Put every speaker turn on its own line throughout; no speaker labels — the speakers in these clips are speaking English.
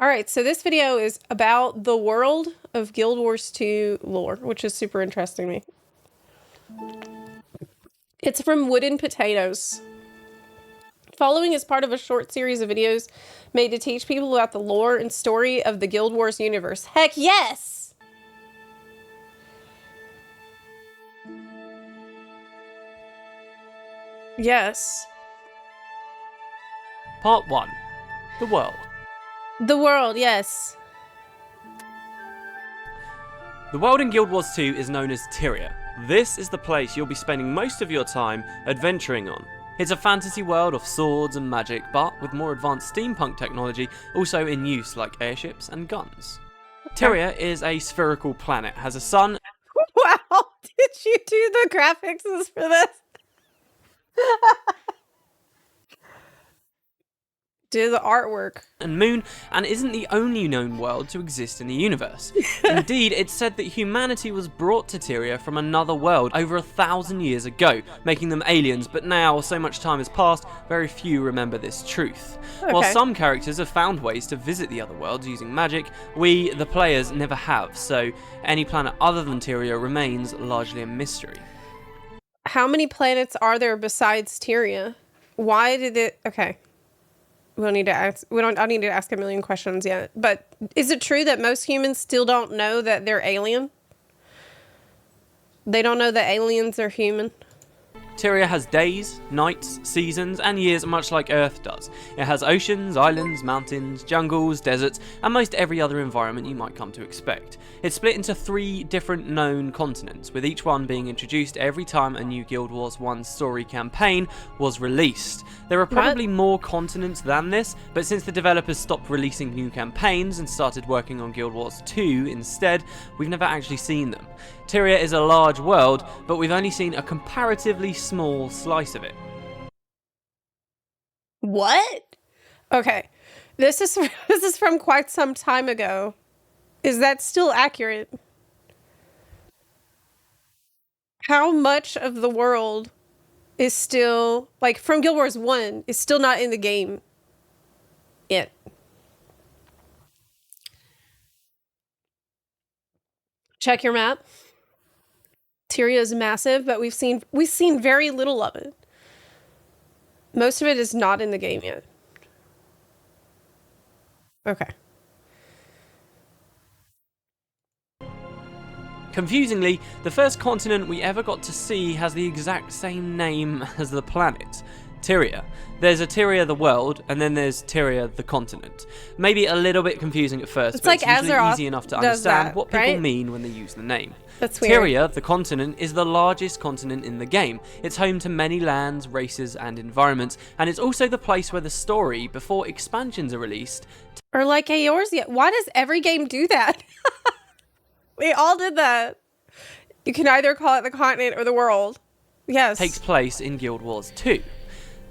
Alright, so this video is about the world of Guild Wars 2 lore, which is super interesting to me. It's from Wooden Potatoes. Following is part of a short series of videos made to teach people about the lore and story of the Guild Wars universe. Heck yes! Yes.
Part 1. The World.
The world, yes.
The world in Guild Wars 2 is known as Tyria. This is the place you'll be spending most of your time adventuring on. It's a fantasy world of swords and magic, but with more advanced steampunk technology also in use like airships and guns. Tyria is a spherical planet, has a sun.
Wow, did you do the graphics for this? Do the artwork.
And moon, and isn't the only known world to exist in the universe. Indeed, it's said that humanity was brought to Tyria from another world over 1,000 years ago, making them aliens, but now, so much time has passed, very few remember this truth.
Okay.
While some characters have found ways to visit the other worlds using magic, we, the players, never have, so any planet other than Tyria remains largely a mystery.
How many planets are there besides Tyria? Why did it... Okay. We don't need to ask. I need to ask a million questions yet. But is it true that most humans still don't know that they're alien? They don't know that aliens are human?
Tyria has days, nights, seasons, and years much like Earth does. It has oceans, islands, mountains, jungles, deserts, and most every other environment you might come to expect. It's split into 3 different known continents, with each one being introduced every time a new Guild Wars 1 story campaign was released. There are probably more continents than this, but since the developers stopped releasing new campaigns and started working on Guild Wars 2 instead, we've never actually seen them. Tyria is a large world, but we've only seen a comparatively small slice of it.
What? Okay. This is from quite some time ago. Is that still accurate? How much of the world is still, like, from Guild Wars 1, is still not in the game yet? Check your map. Tyria is massive, but we've seen very little of it. Most of it is not in the game yet. Okay.
Confusingly, the first continent we ever got to see has the exact same name as the planet, Tyria. There's a Tyria the world, and then there's Tyria the continent. Maybe a little bit confusing at first, but it's usually easy enough to understand what people mean when they use the name.
That's weird.
Tyria, the continent, is the largest continent in the game. It's home to many lands, races, and environments, and it's also the place where the story, before expansions are released...
Or like Eorzea. Why does every game do that? We all did that. You can either call it the continent or the world. Yes.
...takes place in Guild Wars 2.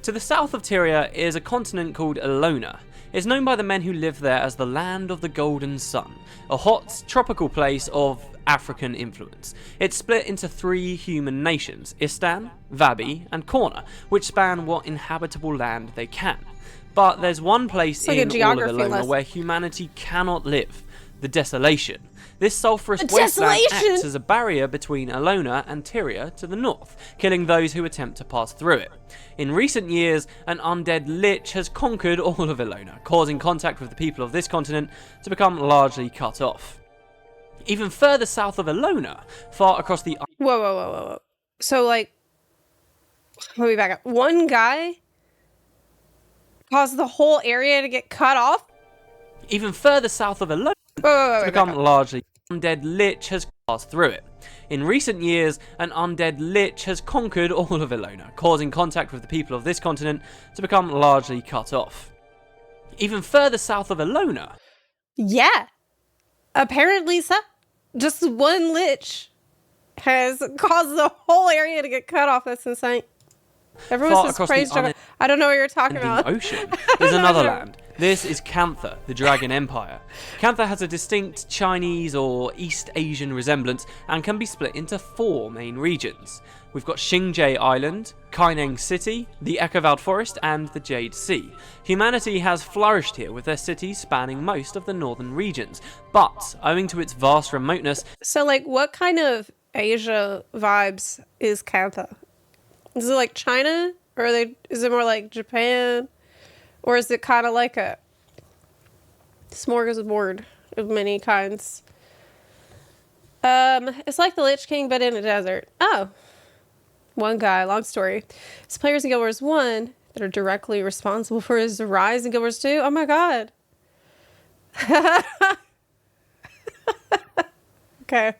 To the south of Tyria is a continent called Elona. It's known by the men who live there as the Land of the Golden Sun, a hot, tropical place of African influence. It's split into 3 human nations, Istan, Vabi, and Corna, which span what inhabitable land they can. But there's one place in all of Elona where humanity cannot live, the Desolation. This sulphurous wasteland acts as a barrier between Elona and Tyria to the north, killing those who attempt to pass through it. In recent years, an undead lich has conquered all of Elona, causing contact with the people of this continent to become largely cut off. Even further south of Elona, far across the...
Whoa. So, like, let me back up. One guy caused the whole area to get cut off?
Even further south of Elona, to become largely... undead lich has passed through it. In recent years, an undead lich has conquered all of Elona, causing contact with the people of this continent to become largely cut off. Even further south of Elona...
Yeah. Apparently so. Just one lich has caused the whole area to get cut off. That's insane. Everyone's just praised. I don't know what you're talking about.
The ocean is another land, This is Cantha, the Dragon Empire. Cantha has a distinct Chinese or East Asian resemblance and can be split into 4 main regions. We've got Xingjie Island, Kaineng City, the Echovald Forest, and the Jade Sea. Humanity has flourished here with their cities spanning most of the northern regions, but owing to its vast remoteness...
So, like, what kind of Asia vibes is Cantha? Is it like China? Or is it more like Japan? Or is it kind of like a smorgasbord of many kinds? It's like the Lich King, but in a desert. Oh. One guy, long story. It's players in Guild Wars 1 that are directly responsible for his rise in Guild Wars 2. Oh my god. Okay.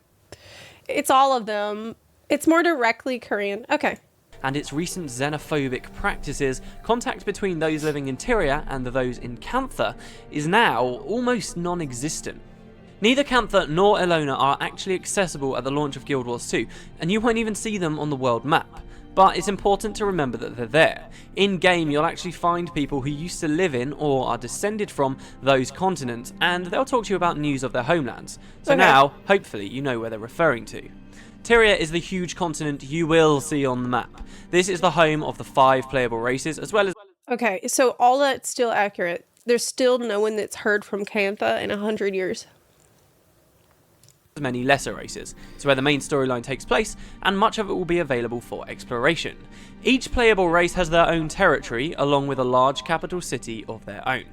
It's all of them. It's more directly Korean. Okay.
And its recent xenophobic practices, contact between those living in Tyria and those in Cantha is now almost non-existent. Neither Cantha nor Elona are actually accessible at the launch of Guild Wars 2, and you won't even see them on the world map. But it's important to remember that they're there. In-game, you'll actually find people who used to live in or are descended from those continents, and they'll talk to you about news of their homelands. So now, hopefully, you know where they're referring to. Tyria is the huge continent you will see on the map. This is the home of the 5 playable races, as well as...
Okay, so all that's still accurate. There's still no one that's heard from Cantha in 100 years.
Many lesser races. It's where the main storyline takes place, and much of it will be available for exploration. Each playable race has their own territory, along with a large capital city of their own.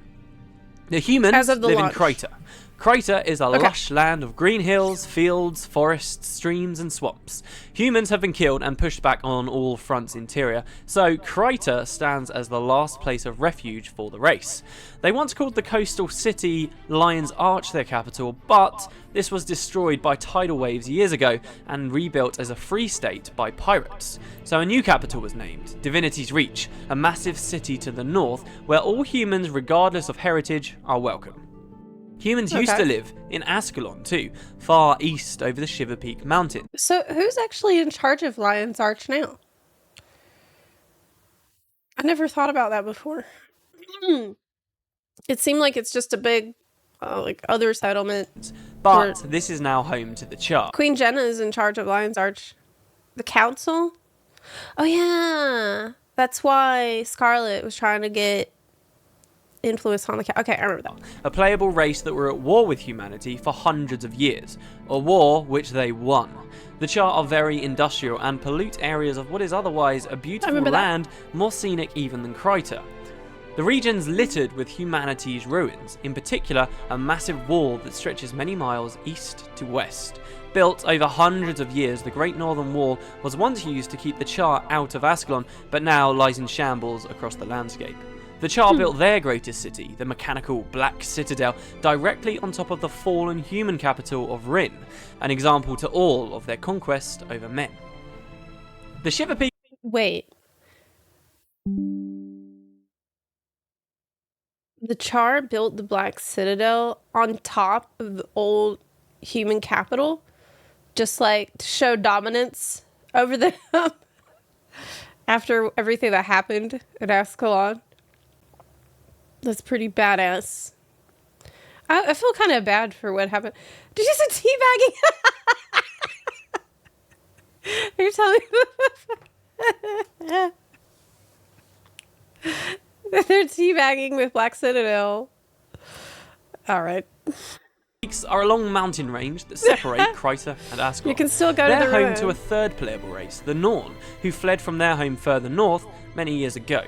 The humans live in Crater. Crater is a lush land of green hills, fields, forests, streams and swamps. Humans have been killed and pushed back on all fronts in Tyria, so Crater stands as the last place of refuge for the race. They once called the coastal city Lion's Arch their capital, but this was destroyed by tidal waves years ago and rebuilt as a free state by pirates. So a new capital was named, Divinity's Reach, a massive city to the north where all humans, regardless of heritage, are welcome. Humans used to live in Ascalon too, far east over the Shiver Peak mountain.
So who's actually in charge of Lion's Arch now? I never thought about that before. It seemed like it's just a big, like, other settlement.
But this is now home to the Char.
Queen Jenna is in charge of Lion's Arch. The council? Oh yeah, that's why Scarlet was trying to get influence on the... Okay, I remember that.
A playable race that were at war with humanity for hundreds of years, a war which they won. The Char are very industrial and pollute areas of what is otherwise a beautiful land, more scenic even than Crater. The region's littered with humanity's ruins, in particular a massive wall that stretches many miles east to west. Built over hundreds of years, the Great Northern Wall was once used to keep the Char out of Ascalon, but now lies in shambles across the landscape. The Char built their greatest city, the mechanical Black Citadel, directly on top of the fallen human capital of Rin, an example to all of their conquest over men. The Shiver Peak...
Wait. The Char built the Black Citadel on top of the old human capital, just like to show dominance over them after everything that happened at Ascalon. That's pretty badass. I feel kind of bad for what happened. Did you say teabagging? You're telling me they're teabagging with Black Citadel. All right.
Peaks are a long mountain range that separate Crater and Ascalon.
You can still go to the
They're home to a third playable race, the Norn, who fled from their home further north many years ago.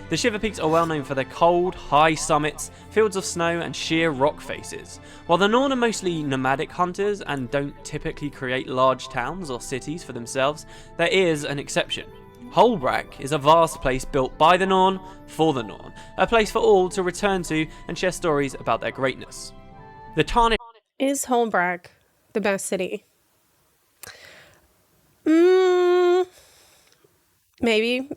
The Shiver Peaks are well known for their cold, high summits, fields of snow and sheer rock faces. While the Norn are mostly nomadic hunters and don't typically create large towns or cities for themselves, there is an exception. Holbrack is a vast place built by the Norn for the Norn, a place for all to return to and share stories about their greatness. The Tarnished...
Is Holbrack the best city? Maybe.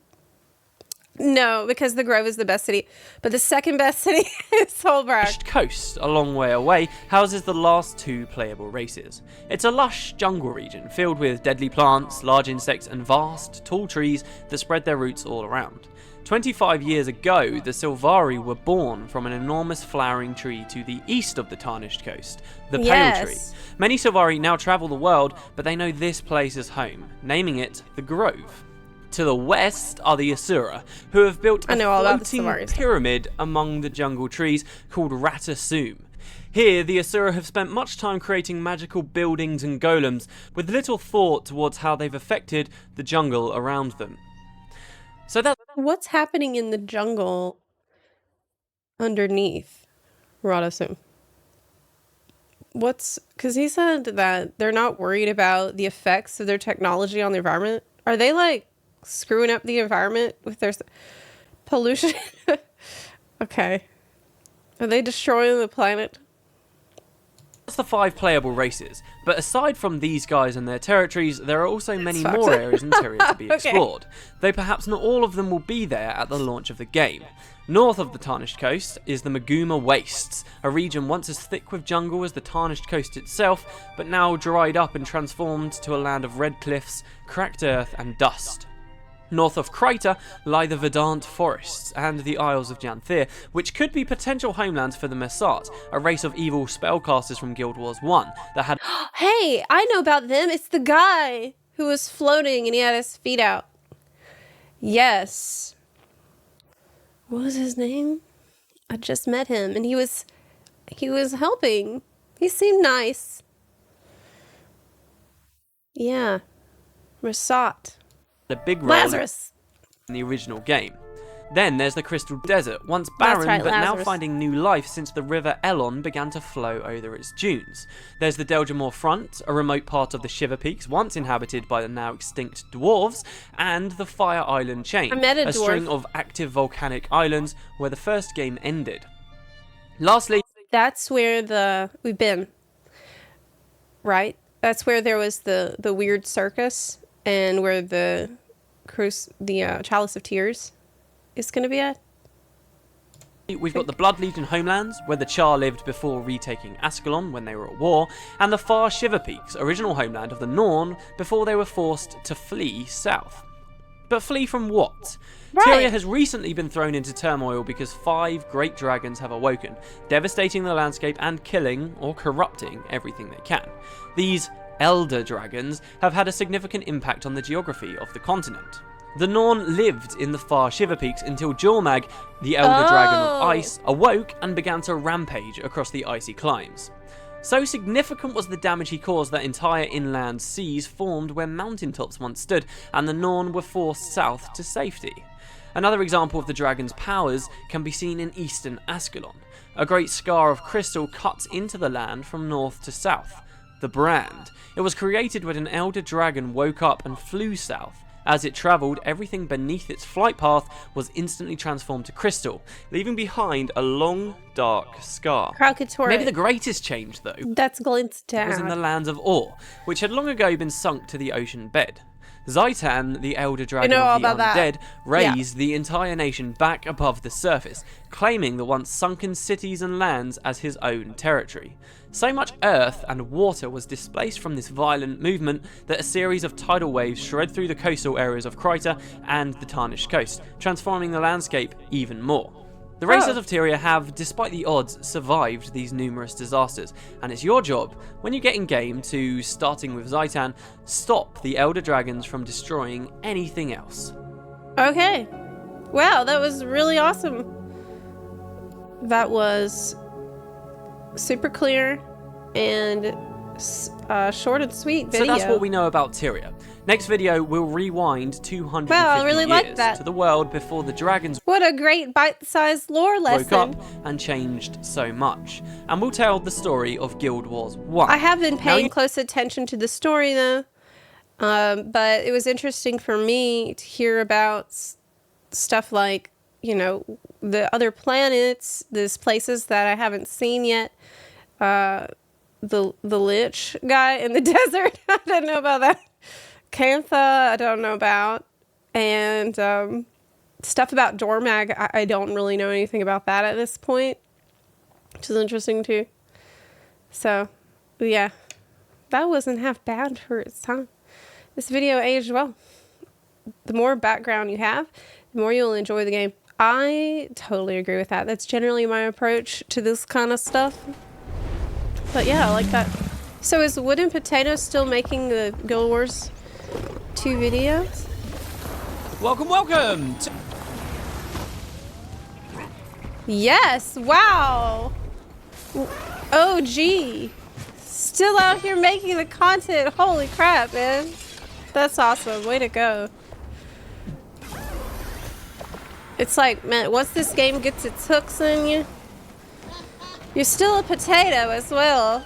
No, because the Grove is the best city. But the second best city is Holbrack.
Coast, a long way away, houses the last 2 playable races. It's a lush jungle region filled with deadly plants, large insects and vast, tall trees that spread their roots all around. 25 years ago, the Sylvari were born from an enormous flowering tree to the east of the Tarnished Coast, the Pale Tree. Many Sylvari now travel the world, but they know this place as home, naming it the Grove. To the west are the Asura, who have built a floating pyramid among the jungle trees called Ratasum. Here, the Asura have spent much time creating magical buildings and golems, with little thought towards how they've affected the jungle around them. So that's
what's happening in the jungle underneath Ratasum? Because he said that they're not worried about the effects of their technology on the environment. Are they like screwing up the environment with their pollution? Okay. Are they destroying the planet?
That's the 5 playable races, but aside from these guys and their territories, there are also many more areas in Tyria to be explored, though perhaps not all of them will be there at the launch of the game. North of the Tarnished Coast is the Maguma Wastes, a region once as thick with jungle as the Tarnished Coast itself, but now dried up and transformed to a land of red cliffs, cracked earth and dust. North of Cryta lie the Verdant Forests and the Isles of Cantha, which could be potential homelands for the Messart, a race of evil spellcasters from Guild Wars 1 that had...
Hey, I know about them. It's the guy who was floating and he had his feet out. Yes. What was his name? I just met him and he was helping. He seemed nice. Yeah. Messart.
A big role
Lazarus
in the original game. Then there's the Crystal Desert, once barren but now finding new life since the river Elon began to flow over its dunes. There's the Delgamore Front, a remote part of the Shiver Peaks once inhabited by the now extinct dwarves, and the Fire Island Chain, a string of active volcanic islands where the first game ended. Lastly,
that's where we've been, right? That's where there was the weird circus. And where the Chalice of Tears is going to be at.
We've got the Blood Legion homelands, where the Char lived before retaking Ascalon when they were at war, and the far Shiver Peaks, original homeland of the Norn, before they were forced to flee south. But flee from what? Right. Tyria has recently been thrown into turmoil because 5 great dragons have awoken, devastating the landscape and killing or corrupting everything they can. These Elder Dragons have had a significant impact on the geography of the continent. The Norn lived in the far Shiver Peaks until Jormag, the Elder Dragon of Ice, awoke and began to rampage across the icy climes. So significant was the damage he caused that entire inland seas formed where mountaintops once stood, and the Norn were forced south to safety. Another example of the dragon's powers can be seen in eastern Ascalon. A great scar of crystal cuts into the land from north to south. The Brand. It was created when an elder dragon woke up and flew south. As it travelled, everything beneath its flight path was instantly transformed to crystal, leaving behind a long, dark scar. Maybe the greatest change, though,
that's glimpsed down,
was in the lands of Or, which had long ago been sunk to the ocean bed. Zaitan, the elder dragon of the undead, raised the entire nation back above the surface, claiming the once sunken cities and lands as his own territory. So much earth and water was displaced from this violent movement that a series of tidal waves shred through the coastal areas of Cryta and the Tarnished Coast, transforming the landscape even more. The racers of Tyria have, despite the odds, survived these numerous disasters, and it's your job, when you get in game, to, starting with Zaitan, stop the Elder Dragons from destroying anything else.
Okay. Wow, that was really awesome. That was super clear and short and sweet video.
So that's what we know about Tyria. Next video, we'll rewind 250 years to the world before the dragons
what a great bite-sized lore lesson.
Woke up and changed so much. And we'll tell the story of Guild Wars 1.
I have been paying close attention to the story though, but it was interesting for me to hear about stuff like, you know, the other planets, these places that I haven't seen yet. The Lich guy in the desert, I didn't know about that. Cantha, I don't know about. And stuff about Jormag, I don't really know anything about that at this point, which is interesting too. So, yeah, that wasn't half bad for its time. This video aged well. The more background you have, the more you'll enjoy the game. I totally agree with that. That's generally my approach to this kind of stuff. But yeah, I like that. So is Wooden Potato still making the Guild Wars 2 videos?
Welcome, welcome!
Yes! Wow! OG! Still out here making the content. Holy crap, man. That's awesome. Way to go. It's like, man, once this game gets its hooks in you, you're still a potato as well.